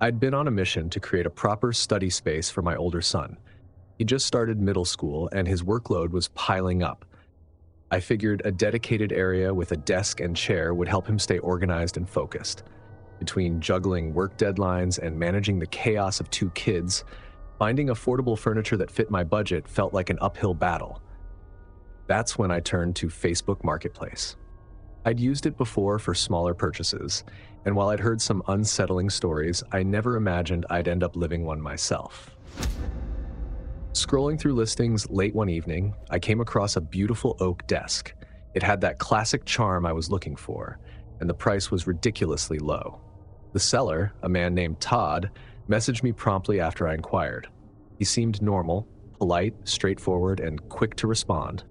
I'd been on a mission to create a proper study space for my older son. He just started middle school and his workload was piling up. I figured a dedicated area with a desk and chair would help him stay organized and focused. Between juggling work deadlines and managing the chaos of two kids, finding affordable furniture that fit my budget felt like an uphill battle. That's when I turned to Facebook Marketplace. I'd used it before for smaller purchases, and while I'd heard some unsettling stories, I never imagined I'd end up living one myself. Scrolling through listings late one evening, I came across a beautiful oak desk. It had that classic charm I was looking for, and the price was ridiculously low. The seller, a man named Todd, messaged me promptly after I inquired. He seemed normal, polite, straightforward, and quick to respond.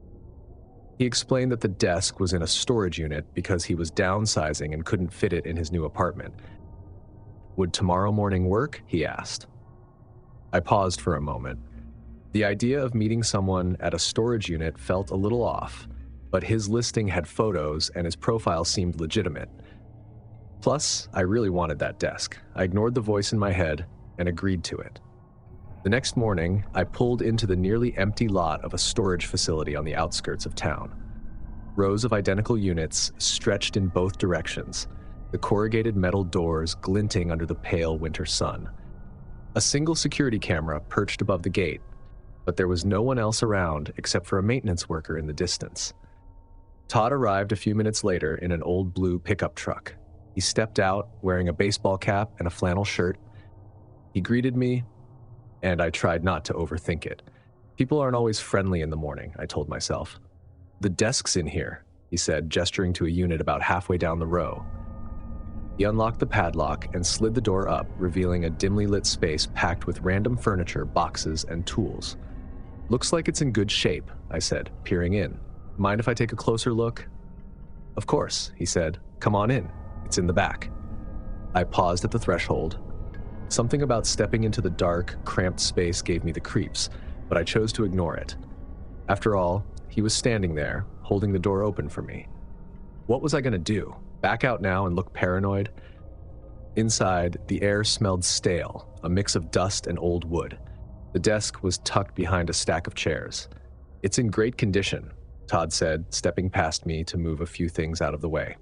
He explained that the desk was in a storage unit because he was downsizing and couldn't fit it in his new apartment. Would tomorrow morning work? He asked. I paused for a moment. The idea of meeting someone at a storage unit felt a little off, but his listing had photos and his profile seemed legitimate. Plus, I really wanted that desk. I ignored the voice in my head and agreed to it. The next morning, I pulled into the nearly empty lot of a storage facility on the outskirts of town. Rows of identical units stretched in both directions, the corrugated metal doors glinting under the pale winter sun. A single security camera perched above the gate, but there was no one else around except for a maintenance worker in the distance. Todd arrived a few minutes later in an old blue pickup truck. He stepped out wearing a baseball cap and a flannel shirt. He greeted me, and I tried not to overthink it. People aren't always friendly in the morning, I told myself. The desk's in here, he said, gesturing to a unit about halfway down the row. He unlocked the padlock and slid the door up, revealing a dimly lit space packed with random furniture, boxes, and tools. Looks like it's in good shape, I said, peering in. Mind if I take a closer look? Of course, he said. Come on in. It's in the back. I paused at the threshold. Something about stepping into the dark, cramped space gave me the creeps, but I chose to ignore it. After all, he was standing there, holding the door open for me. What was I going to do? Back out now and look paranoid? Inside, the air smelled stale, a mix of dust and old wood. The desk was tucked behind a stack of chairs. It's in great condition, Todd said, stepping past me to move a few things out of the way.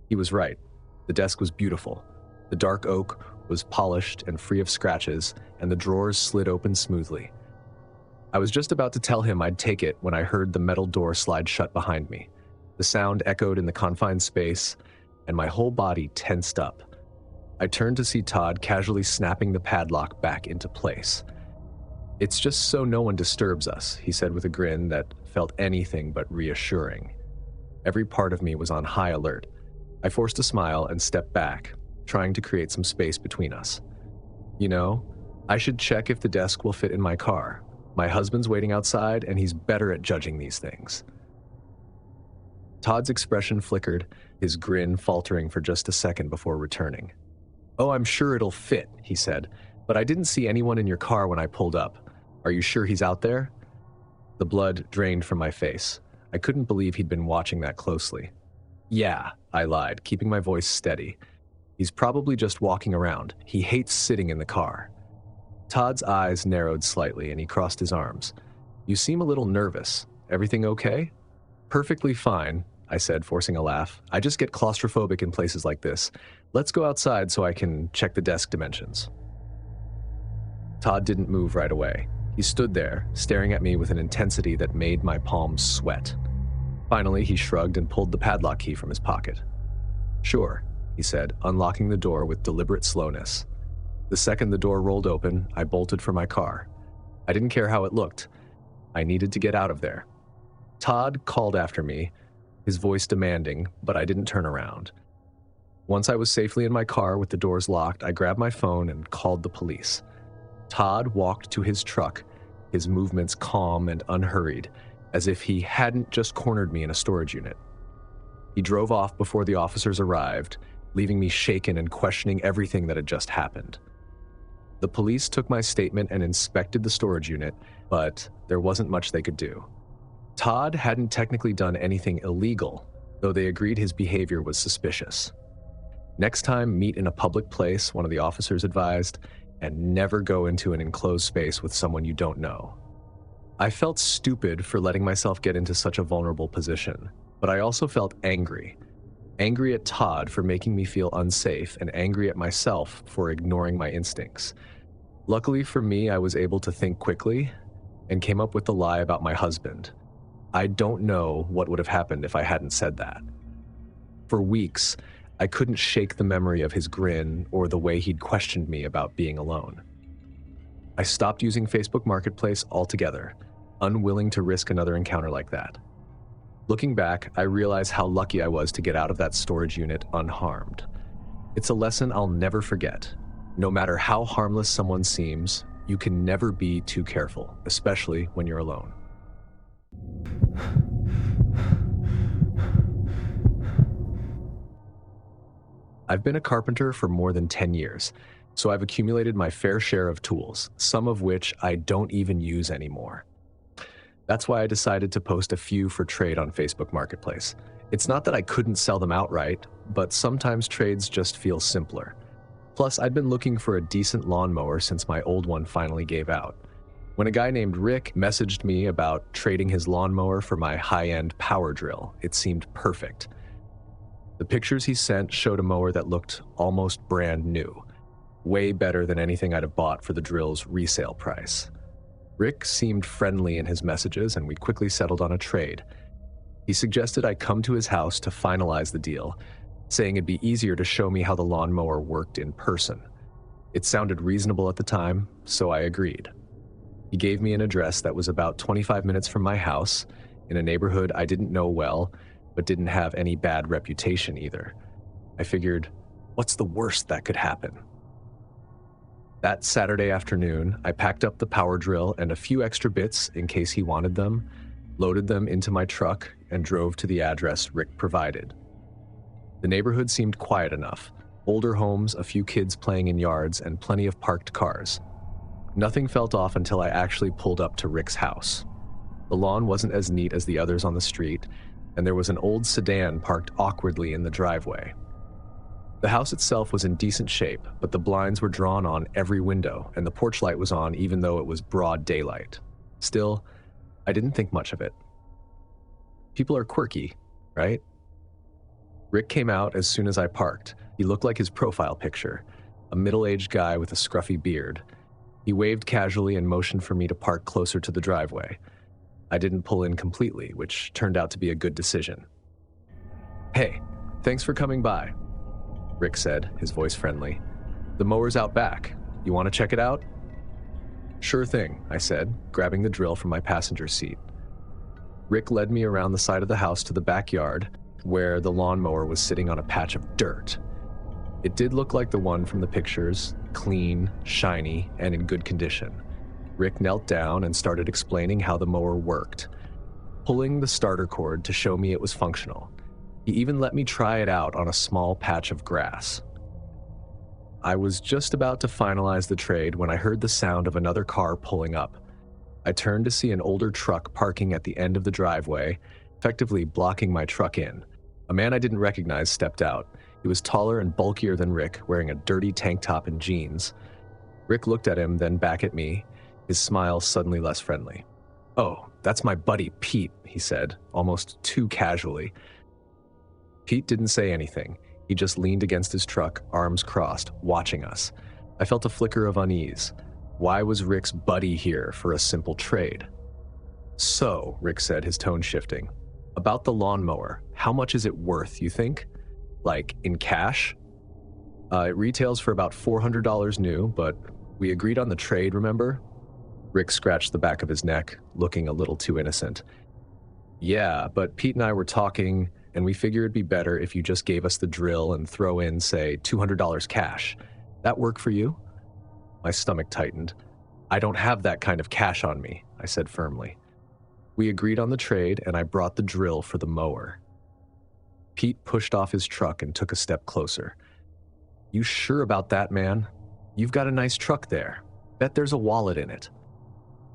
He was right. The desk was beautiful. The dark oak was polished and free of scratches, and the drawers slid open smoothly. I was just about to tell him I'd take it when I heard the metal door slide shut behind me. The sound echoed in the confined space, and my whole body tensed up. I turned to see Todd casually snapping the padlock back into place. It's just so no one disturbs us, he said with a grin that felt anything but reassuring. Every part of me was on high alert. I forced a smile and stepped back, trying to create some space between us. You know, I should check if the desk will fit in my car. My husband's waiting outside, and he's better at judging these things. Todd's expression flickered, his grin faltering for just a second before returning. Oh, I'm sure it'll fit, he said, but I didn't see anyone in your car when I pulled up. Are you sure he's out there? The blood drained from my face. I couldn't believe he'd been watching that closely. Yeah, I lied, keeping my voice steady. He's probably just walking around. He hates sitting in the car. Todd's eyes narrowed slightly and he crossed his arms. You seem a little nervous. Everything okay? Perfectly fine, I said, forcing a laugh. I just get claustrophobic in places like this. Let's go outside so I can check the desk dimensions. Todd didn't move right away. He stood there, staring at me with an intensity that made my palms sweat. Finally, he shrugged and pulled the padlock key from his pocket. Sure, he said, unlocking the door with deliberate slowness. The second the door rolled open, I bolted for my car. I didn't care how it looked. I needed to get out of there. Todd called after me, his voice demanding, but I didn't turn around. Once I was safely in my car with the doors locked, I grabbed my phone and called the police. Todd walked to his truck, his movements calm and unhurried, as if he hadn't just cornered me in a storage unit. He drove off before the officers arrived, leaving me shaken and questioning everything that had just happened. The police took my statement and inspected the storage unit, but there wasn't much they could do. Todd hadn't technically done anything illegal, though they agreed his behavior was suspicious. Next time, meet in a public place, one of the officers advised, and never go into an enclosed space with someone you don't know. I felt stupid for letting myself get into such a vulnerable position, but I also felt angry. Angry at Todd for making me feel unsafe, and angry at myself for ignoring my instincts. Luckily for me, I was able to think quickly and came up with the lie about my husband. I don't know what would have happened if I hadn't said that. For weeks, I couldn't shake the memory of his grin or the way he'd questioned me about being alone. I stopped using Facebook Marketplace altogether, unwilling to risk another encounter like that. Looking back, I realize how lucky I was to get out of that storage unit unharmed. It's a lesson I'll never forget. No matter how harmless someone seems, you can never be too careful, especially when you're alone. I've been a carpenter for more than 10 years, so I've accumulated my fair share of tools, some of which I don't even use anymore. That's why I decided to post a few for trade on Facebook Marketplace. It's not that I couldn't sell them outright, but sometimes trades just feel simpler. Plus, I'd been looking for a decent lawnmower since my old one finally gave out. When a guy named Rick messaged me about trading his lawnmower for my high-end power drill, it seemed perfect. The pictures he sent showed a mower that looked almost brand new, way better than anything I'd have bought for the drill's resale price. Rick seemed friendly in his messages, and we quickly settled on a trade. He suggested I come to his house to finalize the deal, saying it'd be easier to show me how the lawnmower worked in person. It sounded reasonable at the time, so I agreed. He gave me an address that was about 25 minutes from my house, in a neighborhood I didn't know well, but didn't have any bad reputation either. I figured, what's the worst that could happen? That Saturday afternoon, I packed up the power drill and a few extra bits in case he wanted them, loaded them into my truck, and drove to the address Rick provided. The neighborhood seemed quiet enough. Older homes, a few kids playing in yards, and plenty of parked cars. Nothing felt off until I actually pulled up to Rick's house. The lawn wasn't as neat as the others on the street, and there was an old sedan parked awkwardly in the driveway. The house itself was in decent shape, but the blinds were drawn on every window, and the porch light was on even though it was broad daylight. Still, I didn't think much of it. People are quirky, right? Rick came out as soon as I parked. He looked like his profile picture, a middle-aged guy with a scruffy beard. He waved casually and motioned for me to park closer to the driveway. I didn't pull in completely, which turned out to be a good decision. "Hey, thanks for coming by," Rick said, his voice friendly. "The mower's out back. You want to check it out?" "Sure thing," I said, grabbing the drill from my passenger seat. Rick led me around the side of the house to the backyard, where the lawnmower was sitting on a patch of dirt. It did look like the one from the pictures, clean, shiny, and in good condition. Rick knelt down and started explaining how the mower worked, pulling the starter cord to show me it was functional. He even let me try it out on a small patch of grass. I was just about to finalize the trade when I heard the sound of another car pulling up. I turned to see an older truck parking at the end of the driveway, effectively blocking my truck in. A man I didn't recognize stepped out. He was taller and bulkier than Rick, wearing a dirty tank top and jeans. Rick looked at him, then back at me, his smile suddenly less friendly. "Oh, that's my buddy Pete," he said, almost too casually. Pete didn't say anything. He just leaned against his truck, arms crossed, watching us. I felt a flicker of unease. Why was Rick's buddy here for a simple trade? "So," Rick said, his tone shifting, "about the lawnmower, how much is it worth, you think? Like, in cash?" It retails for about $400 new, but we agreed on the trade, remember?" Rick scratched the back of his neck, looking a little too innocent. "Yeah, but Pete and I were talking, and we figured it'd be better if you just gave us the drill and throw in, say, $200 cash. That work for you?" My stomach tightened. "I don't have that kind of cash on me," I said firmly. We agreed on the trade, and I brought the drill for the mower. Pete pushed off his truck and took a step closer. "You sure about that, man? You've got a nice truck there. Bet there's a wallet in it."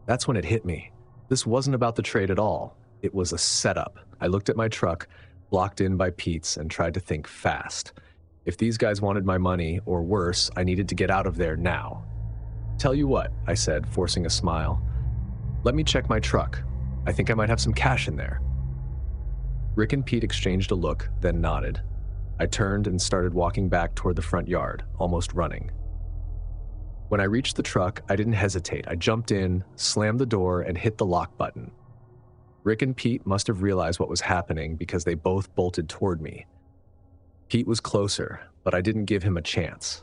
That's when it hit me. This wasn't about the trade at all. It was a setup. I looked at my truck, blocked in by Pete's, and tried to think fast. If these guys wanted my money, or worse, I needed to get out of there now. "Tell you what," I said, forcing a smile. "Let me check my truck. I think I might have some cash in there." Rick and Pete exchanged a look, then nodded. I turned and started walking back toward the front yard, almost running. When I reached the truck, I didn't hesitate. I jumped in, slammed the door, and hit the lock button. Rick and Pete must have realized what was happening because they both bolted toward me. Pete was closer, but I didn't give him a chance.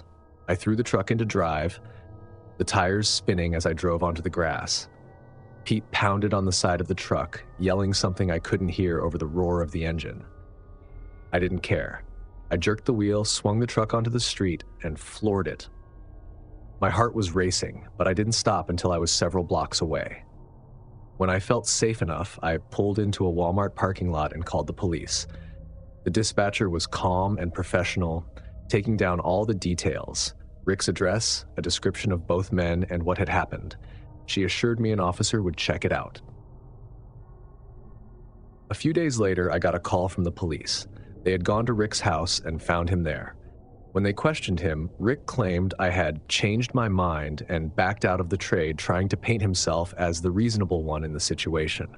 I threw the truck into drive, the tires spinning as I drove onto the grass. Pete pounded on the side of the truck, yelling something I couldn't hear over the roar of the engine. I didn't care. I jerked the wheel, swung the truck onto the street, and floored it. My heart was racing, but I didn't stop until I was several blocks away. When I felt safe enough, I pulled into a Walmart parking lot and called the police. The dispatcher was calm and professional, taking down all the details: Rick's address, a description of both men, and what had happened. She assured me an officer would check it out. A few days later, I got a call from the police. They had gone to Rick's house and found him there. When they questioned him, Rick claimed I had changed my mind and backed out of the trade, trying to paint himself as the reasonable one in the situation.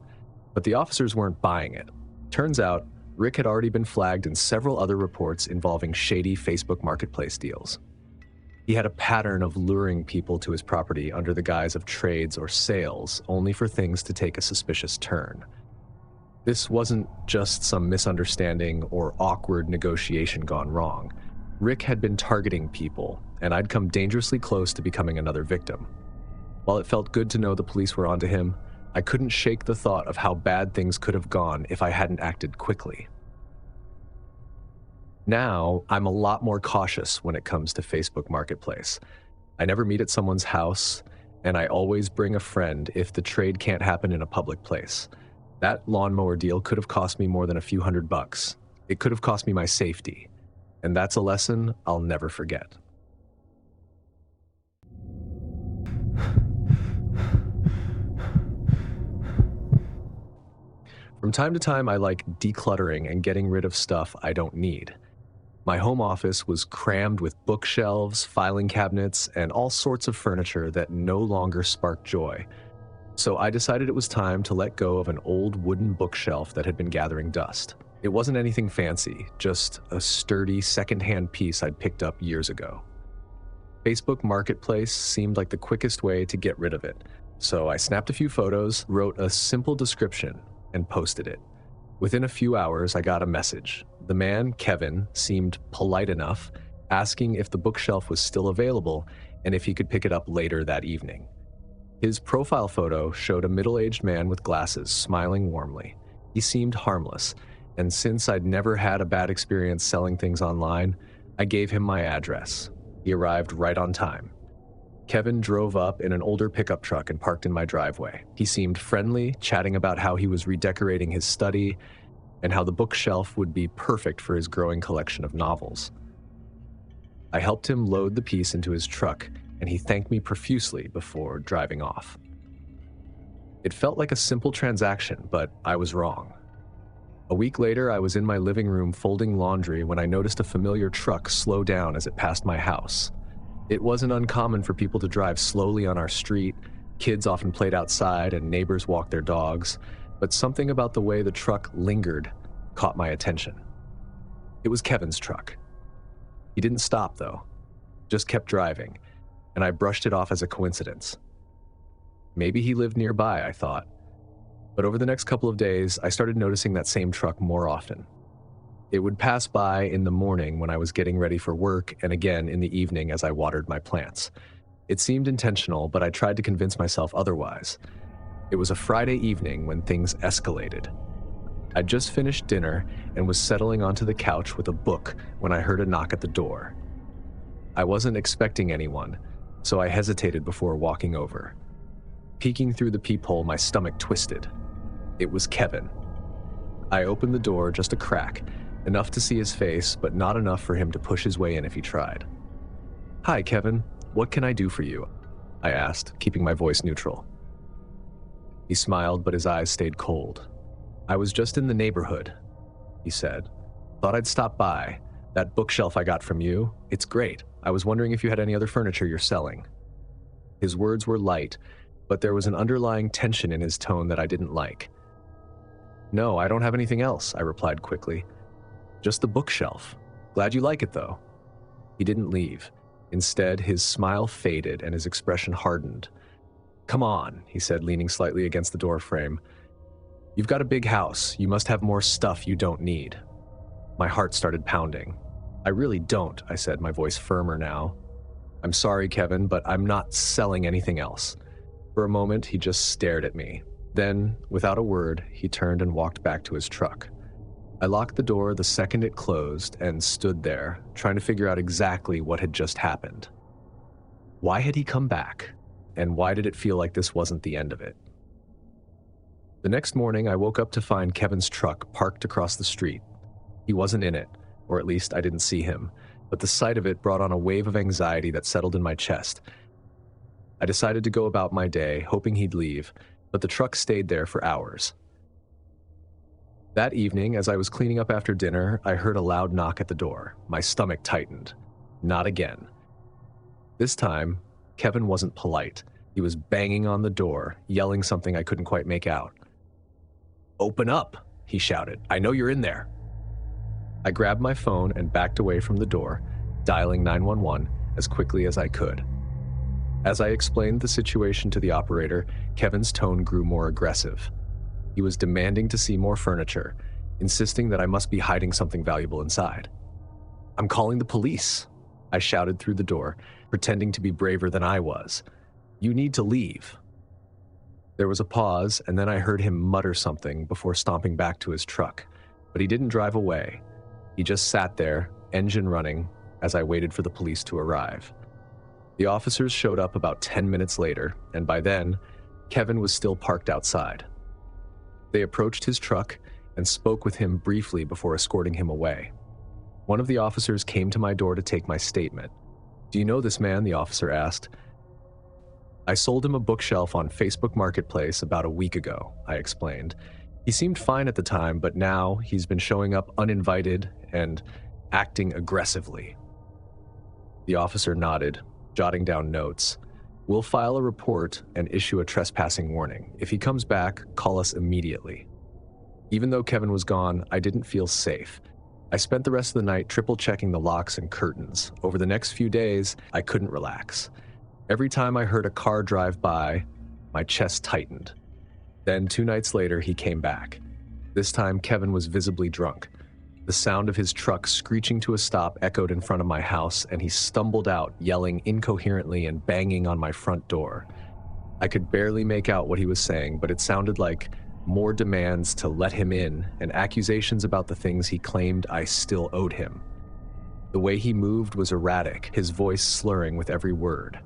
But the officers weren't buying it. Turns out, Rick had already been flagged in several other reports involving shady Facebook Marketplace deals. He had a pattern of luring people to his property under the guise of trades or sales, only for things to take a suspicious turn. This wasn't just some misunderstanding or awkward negotiation gone wrong. Rick had been targeting people, and I'd come dangerously close to becoming another victim. While it felt good to know the police were onto him, I couldn't shake the thought of how bad things could have gone if I hadn't acted quickly. Now, I'm a lot more cautious when it comes to Facebook Marketplace. I never meet at someone's house, and I always bring a friend if the trade can't happen in a public place. That lawnmower deal could have cost me more than a few $100. It could have cost me my safety. And that's a lesson I'll never forget. From time to time, I like decluttering and getting rid of stuff I don't need. My home office was crammed with bookshelves, filing cabinets, and all sorts of furniture that no longer sparked joy. So I decided it was time to let go of an old wooden bookshelf that had been gathering dust. It wasn't anything fancy, just a sturdy secondhand piece I'd picked up years ago. Facebook Marketplace seemed like the quickest way to get rid of it, so I snapped a few photos, wrote a simple description, and posted it. Within a few hours, I got a message. The man, Kevin, seemed polite enough, asking if the bookshelf was still available and if he could pick it up later that evening. His profile photo showed a middle-aged man with glasses, smiling warmly. He seemed harmless, and since I'd never had a bad experience selling things online, I gave him my address. He arrived right on time. Kevin drove up in an older pickup truck and parked in my driveway. He seemed friendly, chatting about how he was redecorating his study and how the bookshelf would be perfect for his growing collection of novels. I helped him load the piece into his truck, and he thanked me profusely before driving off. It felt like a simple transaction, but I was wrong. A week later, I was in my living room folding laundry when I noticed a familiar truck slow down as it passed my house. It wasn't uncommon for people to drive slowly on our street. Kids often played outside and neighbors walked their dogs, but something about the way the truck lingered caught my attention. It was Kevin's truck. He didn't stop, though, just kept driving, and I brushed it off as a coincidence. Maybe he lived nearby, I thought. But over the next couple of days, I started noticing that same truck more often. It would pass by in the morning when I was getting ready for work, and again in the evening as I watered my plants. It seemed intentional, but I tried to convince myself otherwise. It was a Friday evening when things escalated. I'd just finished dinner and was settling onto the couch with a book when I heard a knock at the door. I wasn't expecting anyone, so I hesitated before walking over. Peeking through the peephole, my stomach twisted. It was Kevin. I opened the door just a crack, enough to see his face, but not enough for him to push his way in if he tried. "Hi, Kevin. What can I do for you?" I asked, keeping my voice neutral. He smiled, but his eyes stayed cold. "I was just in the neighborhood," he said. "Thought I'd stop by. That bookshelf I got from you, it's great. I was wondering if you had any other furniture you're selling. His words were light, but there was an underlying tension in his tone that I didn't like. No, I don't have anything else, I replied quickly. Just the bookshelf. Glad you like it, though. He didn't leave. Instead, his smile faded and his expression hardened. Come on, he said, leaning slightly against the door frame. You've got a big house. You must have more stuff you don't need. My heart started pounding. I really don't, I said, my voice firmer now. I'm sorry, Kevin, but I'm not selling anything else. For a moment, he just stared at me. Then, without a word, he turned and walked back to his truck. I locked the door the second it closed and stood there, trying to figure out exactly what had just happened. Why had he come back? And why did it feel like this wasn't the end of it? The next morning, I woke up to find Kevin's truck parked across the street. He wasn't in it, or at least I didn't see him, but the sight of it brought on a wave of anxiety that settled in my chest. I decided to go about my day, hoping he'd leave, but the truck stayed there for hours. That evening, as I was cleaning up after dinner, I heard a loud knock at the door. My stomach tightened. Not again. This time, Kevin wasn't polite. He was banging on the door, yelling something I couldn't quite make out. "Open up," he shouted. "I know you're in there." I grabbed my phone and backed away from the door, dialing 911 as quickly as I could. As I explained the situation to the operator, Kevin's tone grew more aggressive. He was demanding to see more furniture, insisting that I must be hiding something valuable inside. "I'm calling the police," I shouted through the door, pretending to be braver than I was. "You need to leave." There was a pause, and then I heard him mutter something before stomping back to his truck, but he didn't drive away. He just sat there, engine running, as I waited for the police to arrive. The officers showed up about 10 minutes later, and by then, Kevin was still parked outside. They approached his truck and spoke with him briefly before escorting him away. One of the officers came to my door to take my statement. "Do you know this man?" the officer asked. "I sold him a bookshelf on Facebook Marketplace about a week ago," I explained. "He seemed fine at the time, but now he's been showing up uninvited and acting aggressively." The officer nodded, jotting down notes. "We'll file a report and issue a trespassing warning. If he comes back, call us immediately." Even though Kevin was gone, I didn't feel safe. I spent the rest of the night triple-checking the locks and curtains. Over the next few days, I couldn't relax. Every time I heard a car drive by, my chest tightened. Then 2 nights later, he came back. This time, Kevin was visibly drunk. The sound of his truck screeching to a stop echoed in front of my house, and he stumbled out, yelling incoherently and banging on my front door. I could barely make out what he was saying, but it sounded like more demands to let him in and accusations about the things he claimed I still owed him. The way he moved was erratic, his voice slurring with every word.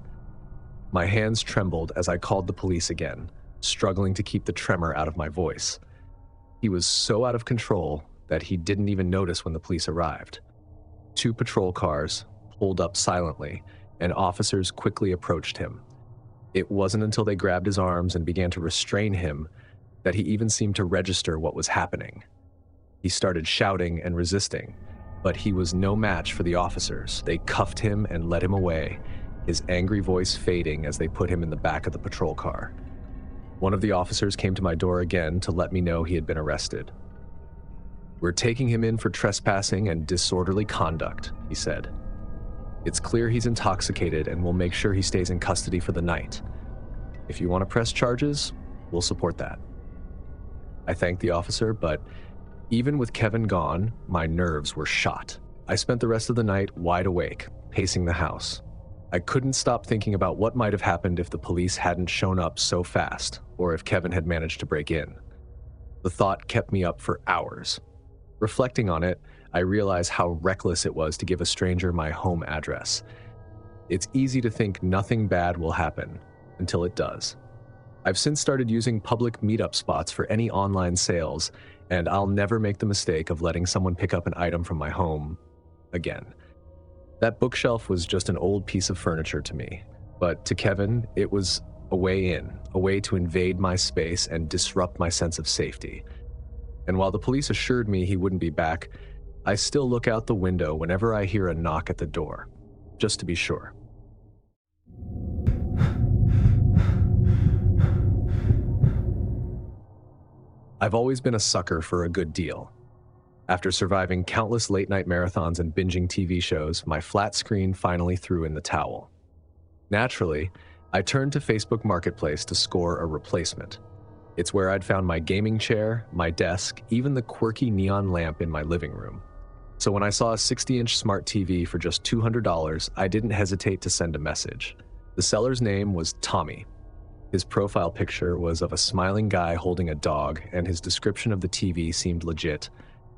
My hands trembled as I called the police again, struggling to keep the tremor out of my voice. He was so out of control that he didn't even notice when the police arrived. 2 patrol cars pulled up silently, and officers quickly approached him. It wasn't until they grabbed his arms and began to restrain him that he even seemed to register what was happening. He started shouting and resisting, but he was no match for the officers. They cuffed him and led him away, his angry voice fading as they put him in the back of the patrol car. One of the officers came to my door again to let me know he had been arrested. "We're taking him in for trespassing and disorderly conduct," he said. "It's clear he's intoxicated, and we'll make sure he stays in custody for the night. If you want to press charges, we'll support that." I thanked the officer, but even with Kevin gone, my nerves were shot. I spent the rest of the night wide awake, pacing the house. I couldn't stop thinking about what might have happened if the police hadn't shown up so fast, or if Kevin had managed to break in. The thought kept me up for hours. Reflecting on it, I realize how reckless it was to give a stranger my home address. It's easy to think nothing bad will happen until it does. I've since started using public meetup spots for any online sales, and I'll never make the mistake of letting someone pick up an item from my home again. That bookshelf was just an old piece of furniture to me, but to Kevin, it was a way in, a way to invade my space and disrupt my sense of safety. And while the police assured me he wouldn't be back, I still look out the window whenever I hear a knock at the door, just to be sure. I've always been a sucker for a good deal. After surviving countless late-night marathons and binging TV shows, my flat screen finally threw in the towel. Naturally, I turned to Facebook Marketplace to score a replacement. It's where I'd found my gaming chair, my desk, even the quirky neon lamp in my living room. So when I saw a 60-inch smart TV for just $200, I didn't hesitate to send a message. The seller's name was Tommy. His profile picture was of a smiling guy holding a dog, and his description of the TV seemed legit.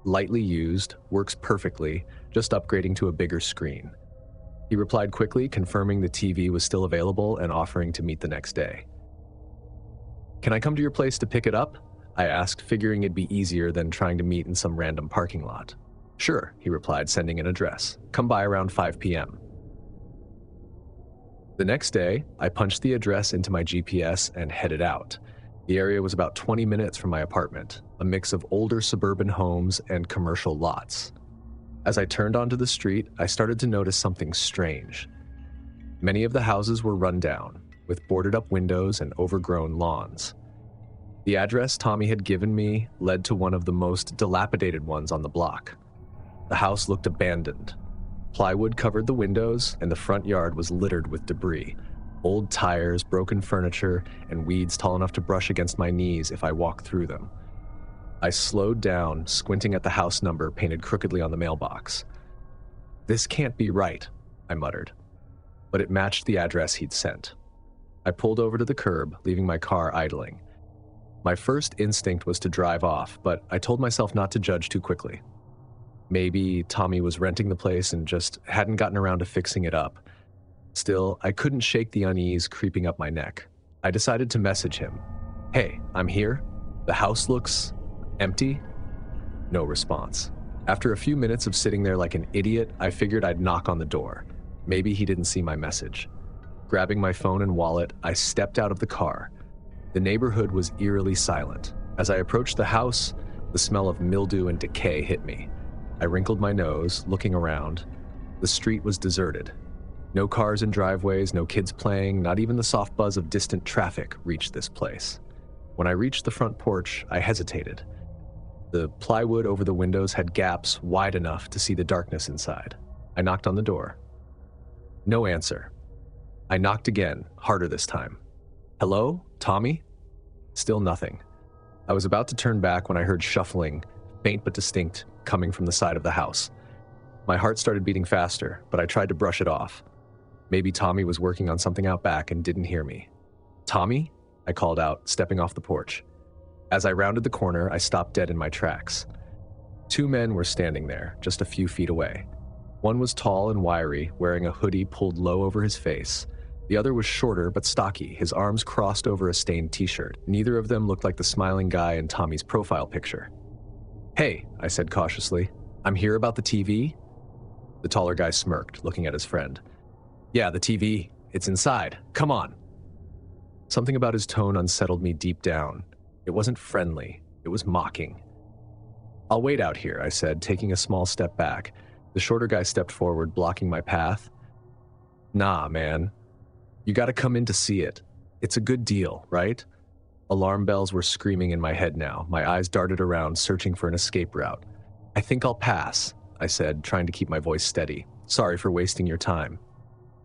Lightly used, works perfectly, just upgrading to a bigger screen. He replied quickly, confirming the TV was still available and offering to meet the next day. "Can I come to your place to pick it up?" I asked, figuring it'd be easier than trying to meet in some random parking lot. "Sure," he replied, sending an address. "Come by around 5 p.m. The next day, I punched the address into my GPS and headed out. The area was about 20 minutes from my apartment, a mix of older suburban homes and commercial lots. As I turned onto the street, I started to notice something strange. Many of the houses were run down, with boarded-up windows and overgrown lawns. The address Tommy had given me led to one of the most dilapidated ones on the block. The house looked abandoned. Plywood covered the windows, and the front yard was littered with debris. Old tires, broken furniture, and weeds tall enough to brush against my knees if I walked through them. I slowed down, squinting at the house number painted crookedly on the mailbox. "This can't be right," I muttered. But it matched the address he'd sent. I pulled over to the curb, leaving my car idling. My first instinct was to drive off, but I told myself not to judge too quickly. Maybe Tommy was renting the place and just hadn't gotten around to fixing it up. Still, I couldn't shake the unease creeping up my neck. I decided to message him. "Hey, I'm here. The house looks empty." No response. After a few minutes of sitting there like an idiot, I figured I'd knock on the door. Maybe he didn't see my message. Grabbing my phone and wallet, I stepped out of the car. The neighborhood was eerily silent. As I approached the house, the smell of mildew and decay hit me. I wrinkled my nose, looking around. The street was deserted. No cars in driveways, no kids playing, not even the soft buzz of distant traffic reached this place. When I reached the front porch, I hesitated. The plywood over the windows had gaps wide enough to see the darkness inside. I knocked on the door. No answer. I knocked again, harder this time. "Hello, Tommy?" Still nothing. I was about to turn back when I heard shuffling, faint but distinct, coming from the side of the house. My heart started beating faster, but I tried to brush it off. Maybe Tommy was working on something out back and didn't hear me. "Tommy?" I called out, stepping off the porch. As I rounded the corner, I stopped dead in my tracks. Two men were standing there, just a few feet away. One was tall and wiry, wearing a hoodie pulled low over his face. The other was shorter but stocky, his arms crossed over a stained t-shirt. Neither of them looked like the smiling guy in Tommy's profile picture. "Hey," I said cautiously, "I'm here about the TV?" The taller guy smirked, looking at his friend. "Yeah, the TV. It's inside. Come on." Something about his tone unsettled me deep down. It wasn't friendly. It was mocking. "I'll wait out here," I said, taking a small step back. The shorter guy stepped forward, blocking my path. "Nah, man. You gotta come in to see it. It's a good deal, right?" Alarm bells were screaming in my head now. My eyes darted around, searching for an escape route. "I think I'll pass," I said, trying to keep my voice steady. "Sorry for wasting your time."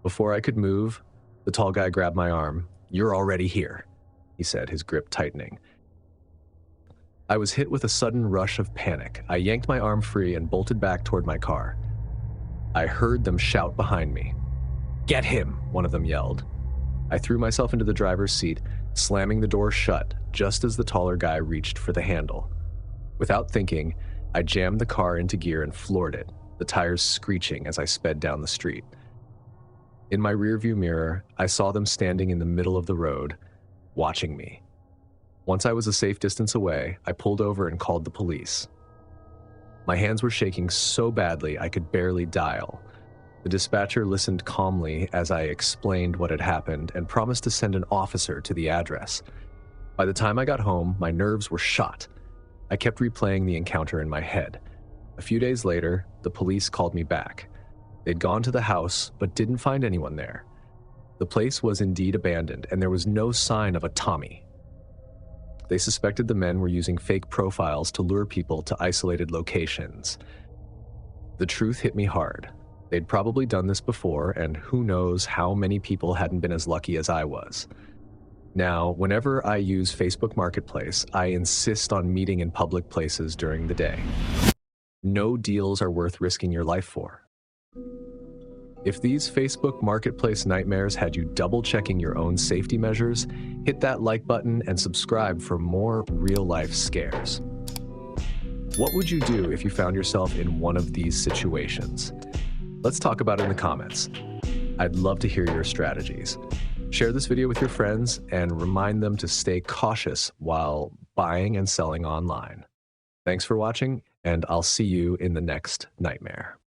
Before I could move, the tall guy grabbed my arm. "You're already here," he said, his grip tightening. I was hit with a sudden rush of panic. I yanked my arm free and bolted back toward my car. I heard them shout behind me. "Get him!" one of them yelled. I threw myself into the driver's seat, slamming the door shut just as the taller guy reached for the handle. Without thinking, I jammed the car into gear and floored it, the tires screeching as I sped down the street. In my rearview mirror, I saw them standing in the middle of the road, watching me. Once I was a safe distance away, I pulled over and called the police. My hands were shaking so badly I could barely dial. The dispatcher listened calmly as I explained what had happened and promised to send an officer to the address. By the time I got home, my nerves were shot. I kept replaying the encounter in my head. A few days later, the police called me back. They'd gone to the house, but didn't find anyone there. The place was indeed abandoned, and there was no sign of a Tommy. They suspected the men were using fake profiles to lure people to isolated locations. The truth hit me hard. They'd probably done this before, and who knows how many people hadn't been as lucky as I was. Now, whenever I use Facebook Marketplace, I insist on meeting in public places during the day. No deals are worth risking your life for. If these Facebook Marketplace nightmares had you double-checking your own safety measures, hit that like button and subscribe for more real-life scares. What would you do if you found yourself in one of these situations? Let's talk about it in the comments. I'd love to hear your strategies. Share this video with your friends and remind them to stay cautious while buying and selling online. Thanks for watching, and I'll see you in the next nightmare.